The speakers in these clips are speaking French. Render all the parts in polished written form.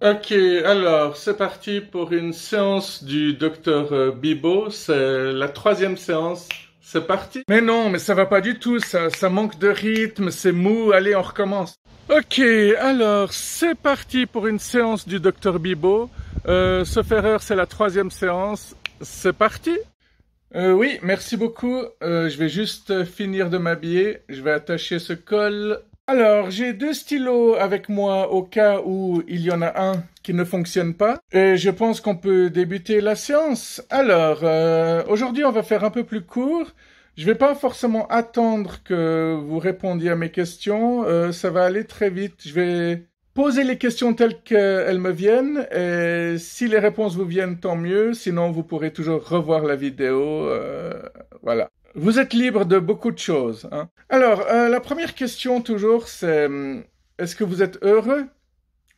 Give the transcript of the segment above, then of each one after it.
Ok, alors c'est parti pour une séance du docteur Bibo. C'est la troisième séance. C'est parti. Mais non, mais ça va pas du tout, ça manque de rythme, c'est mou. Allez, on recommence. Ok, alors c'est parti pour une séance du docteur Bibo. Sauf erreur, c'est la troisième séance. C'est parti. Oui, merci beaucoup. Je vais juste finir de m'habiller. Je vais attacher ce col. Alors, j'ai deux stylos avec moi au cas où il y en a un qui ne fonctionne pas. Et je pense qu'on peut débuter la séance. Alors, aujourd'hui, on va faire un peu plus court. Je vais pas forcément attendre que vous répondiez à mes questions. Ça va aller très vite. Je vais poser les questions telles qu'elles me viennent. Et si les réponses vous viennent, tant mieux. Sinon, vous pourrez toujours revoir la vidéo. Voilà. Vous êtes libre de beaucoup de choses, hein. Alors, la première question toujours, c'est est-ce que vous êtes heureux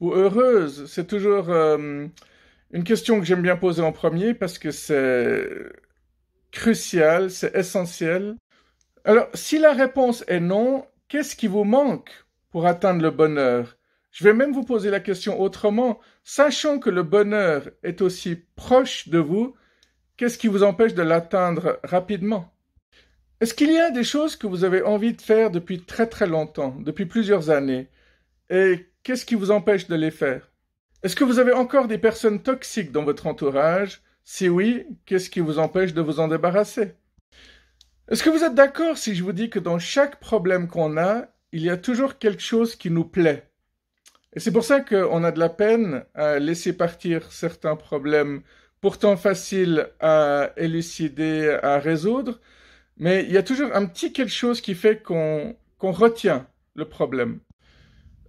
ou heureuse? C'est toujours une question que j'aime bien poser en premier parce que c'est crucial, c'est essentiel. Alors, si la réponse est non, qu'est-ce qui vous manque pour atteindre le bonheur? Je vais même vous poser la question autrement. Sachant que le bonheur est aussi proche de vous, qu'est-ce qui vous empêche de l'atteindre rapidement? Est-ce qu'il y a des choses que vous avez envie de faire depuis très très longtemps, depuis plusieurs années, et qu'est-ce qui vous empêche de les faire? Est-ce que vous avez encore des personnes toxiques dans votre entourage? Si oui, qu'est-ce qui vous empêche de vous en débarrasser? Est-ce que vous êtes d'accord si je vous dis que dans chaque problème qu'on a, il y a toujours quelque chose qui nous plaît? Et c'est pour ça qu'on a de la peine à laisser partir certains problèmes pourtant faciles à élucider, à résoudre, mais il y a toujours un petit quelque chose qui fait qu'on retient le problème.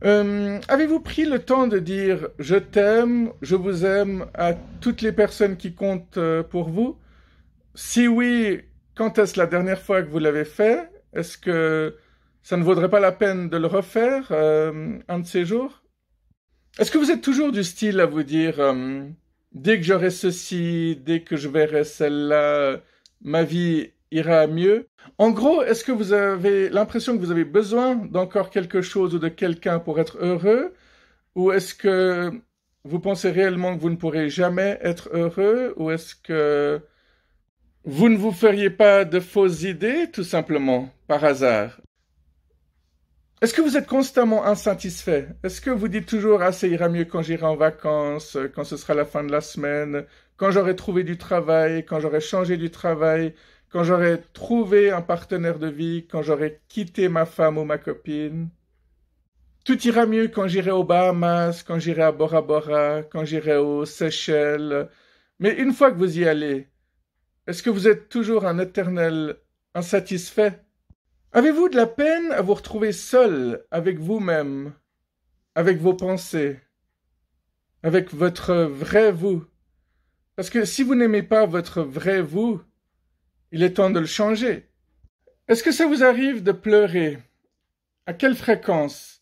Avez-vous pris le temps de dire je t'aime, je vous aime à toutes les personnes qui comptent pour vous? Si oui, quand est-ce la dernière fois que vous l'avez fait? Est-ce que ça ne vaudrait pas la peine de le refaire un de ces jours? Est-ce que vous êtes toujours du style à vous dire dès que j'aurai ceci, dès que je verrai celle-là, ma vie ira mieux? En gros, est-ce que vous avez l'impression que vous avez besoin d'encore quelque chose ou de quelqu'un pour être heureux? Ou est-ce que vous pensez réellement que vous ne pourrez jamais être heureux? Ou est-ce que vous ne vous feriez pas de fausses idées, tout simplement, par hasard? Est-ce que vous êtes constamment insatisfait? Est-ce que vous dites toujours ah ça ira mieux quand j'irai en vacances, quand ce sera la fin de la semaine, quand j'aurai trouvé du travail, quand j'aurai changé du travail, quand j'aurai trouvé un partenaire de vie, quand j'aurai quitté ma femme ou ma copine? Tout ira mieux quand j'irai aux Bahamas, quand j'irai à Bora Bora, quand j'irai aux Seychelles. Mais une fois que vous y allez, est-ce que vous êtes toujours un éternel insatisfait? Avez-vous de la peine à vous retrouver seul avec vous-même, avec vos pensées, avec votre vrai vous? Parce que si vous n'aimez pas votre vrai vous, il est temps de le changer. Est-ce que ça vous arrive de pleurer? À quelle fréquence?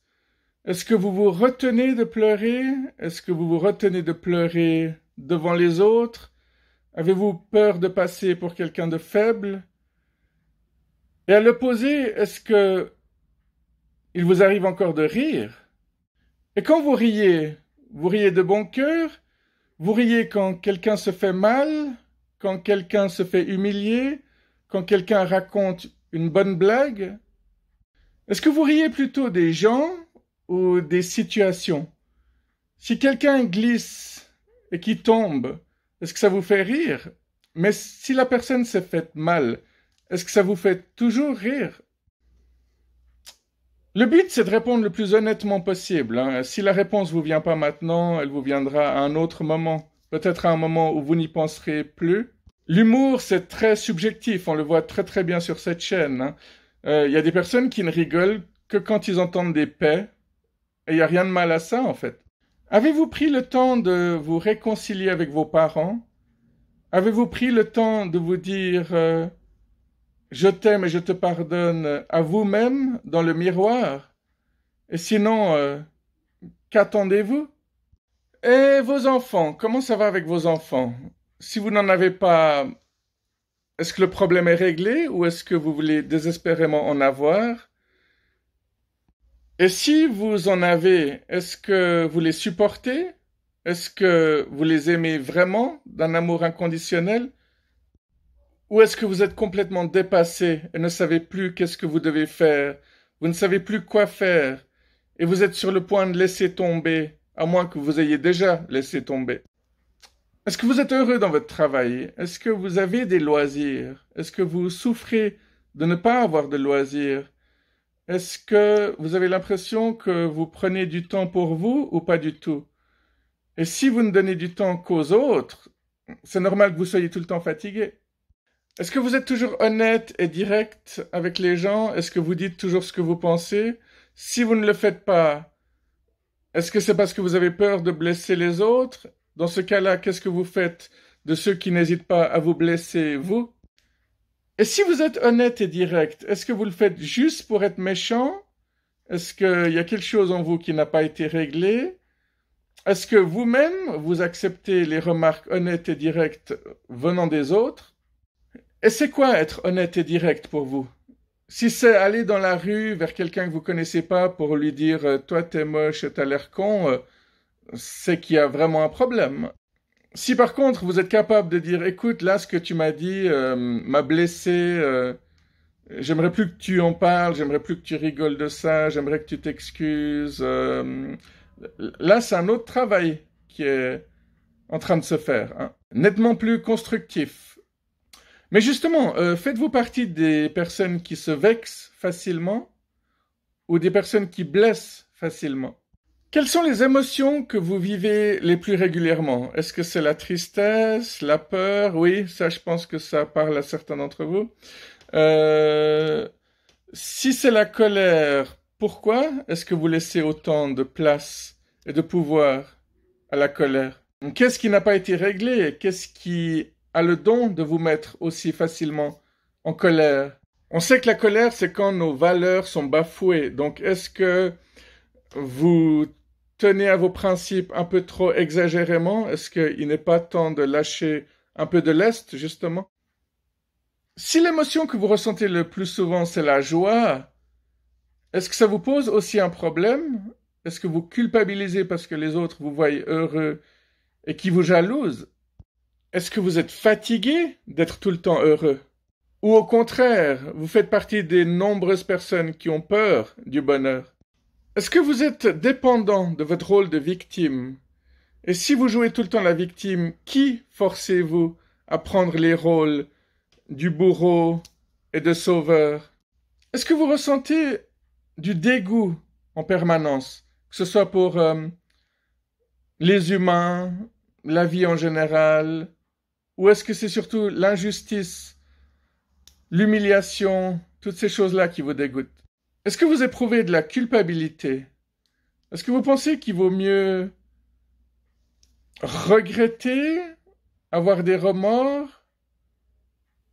Est-ce que vous vous retenez de pleurer? Est-ce que vous vous retenez de pleurer devant les autres? Avez-vous peur de passer pour quelqu'un de faible? Et à l'opposé, est-ce que il vous arrive encore de rire? Et quand vous riez de bon cœur? Vous riez quand quelqu'un se fait mal, quand quelqu'un se fait humilier, quand quelqu'un raconte une bonne blague? Est-ce que vous riez plutôt des gens ou des situations? Si quelqu'un glisse et qui tombe, est-ce que ça vous fait rire? Mais si la personne s'est faite mal, est-ce que ça vous fait toujours rire? Le but, c'est de répondre le plus honnêtement possible, hein. Si la réponse vous vient pas maintenant, elle vous viendra à un autre moment. Peut-être à un moment où vous n'y penserez plus. L'humour, c'est très subjectif. On le voit très très bien sur cette chaîne, hein. Y a des personnes qui ne rigolent que quand ils entendent des paix. Et il n'y a rien de mal à ça, en fait. Avez-vous pris le temps de vous réconcilier avec vos parents? Avez-vous pris le temps de vous dire je t'aime et je te pardonne à vous-même dans le miroir? Et sinon, qu'attendez-vous? Et vos enfants, comment ça va avec vos enfants? Si vous n'en avez pas, est-ce que le problème est réglé ou est-ce que vous voulez désespérément en avoir? Et si vous en avez, est-ce que vous les supportez? Est-ce que vous les aimez vraiment d'un amour inconditionnel? Ou est-ce que vous êtes complètement dépassé et ne savez plus qu'est-ce que vous devez faire? Vous ne savez plus quoi faire et vous êtes sur le point de laisser tomber, à moins que vous ayez déjà laissé tomber. Est-ce que vous êtes heureux dans votre travail? Est-ce que vous avez des loisirs? Est-ce que vous souffrez de ne pas avoir de loisirs? Est-ce que vous avez l'impression que vous prenez du temps pour vous ou pas du tout? Et si vous ne donnez du temps qu'aux autres, c'est normal que vous soyez tout le temps fatigué. Est-ce que vous êtes toujours honnête et direct avec les gens? Est-ce que vous dites toujours ce que vous pensez? Si vous ne le faites pas, est-ce que c'est parce que vous avez peur de blesser les autres? Dans ce cas-là, qu'est-ce que vous faites de ceux qui n'hésitent pas à vous blesser, vous? Et si vous êtes honnête et direct, est-ce que vous le faites juste pour être méchant? Est-ce qu'il y a quelque chose en vous qui n'a pas été réglé? Est-ce que vous-même, vous acceptez les remarques honnêtes et directes venant des autres? Et c'est quoi être honnête et direct pour vous? Si c'est aller dans la rue vers quelqu'un que vous connaissez pas pour lui dire toi t'es moche, t'as l'air con, c'est qu'il y a vraiment un problème. Si par contre vous êtes capable de dire écoute là ce que tu m'as dit m'a blessé, j'aimerais plus que tu en parles, j'aimerais plus que tu rigoles de ça, j'aimerais que tu t'excuses. Là c'est un autre travail qui est en train de se faire, hein. Nettement plus constructif. Mais justement, faites-vous partie des personnes qui se vexent facilement ou des personnes qui blessent facilement? Quelles sont les émotions que vous vivez les plus régulièrement? Est-ce que c'est la tristesse, la peur? Oui, ça je pense que ça parle à certains d'entre vous. Si c'est la colère, pourquoi est-ce que vous laissez autant de place et de pouvoir à la colère? Qu'est-ce qui n'a pas été réglé? Qu'est-ce qui a le don de vous mettre aussi facilement en colère? On sait que la colère, c'est quand nos valeurs sont bafouées. Donc, est-ce que vous tenez à vos principes un peu trop exagérément? Est-ce qu'il n'est pas temps de lâcher un peu de lest, justement? Si l'émotion que vous ressentez le plus souvent, c'est la joie, est-ce que ça vous pose aussi un problème? Est-ce que vous culpabilisez parce que les autres vous voient heureux et qui vous jalousent? Est-ce que vous êtes fatigué d'être tout le temps heureux? Ou au contraire, vous faites partie des nombreuses personnes qui ont peur du bonheur? Est-ce que vous êtes dépendant de votre rôle de victime? Et si vous jouez tout le temps la victime, qui forcez-vous à prendre les rôles du bourreau et de sauveur? Est-ce que vous ressentez du dégoût en permanence, que ce soit pour les humains, la vie en général, ou est-ce que c'est surtout l'injustice, l'humiliation, toutes ces choses-là qui vous dégoûtent? Est-ce que vous éprouvez de la culpabilité? Est-ce que vous pensez qu'il vaut mieux regretter, avoir des remords,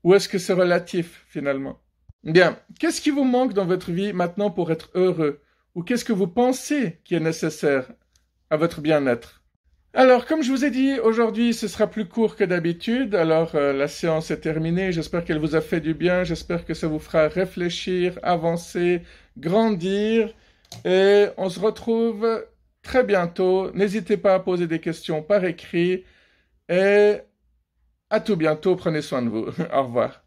ou est-ce que c'est relatif finalement? Bien, qu'est-ce qui vous manque dans votre vie maintenant pour être heureux? Ou qu'est-ce que vous pensez qui est nécessaire à votre bien-être? Alors, comme je vous ai dit, aujourd'hui, ce sera plus court que d'habitude. Alors, la séance est terminée. J'espère qu'elle vous a fait du bien. J'espère que ça vous fera réfléchir, avancer, grandir. Et on se retrouve très bientôt. N'hésitez pas à poser des questions par écrit. Et à tout bientôt. Prenez soin de vous. Au revoir.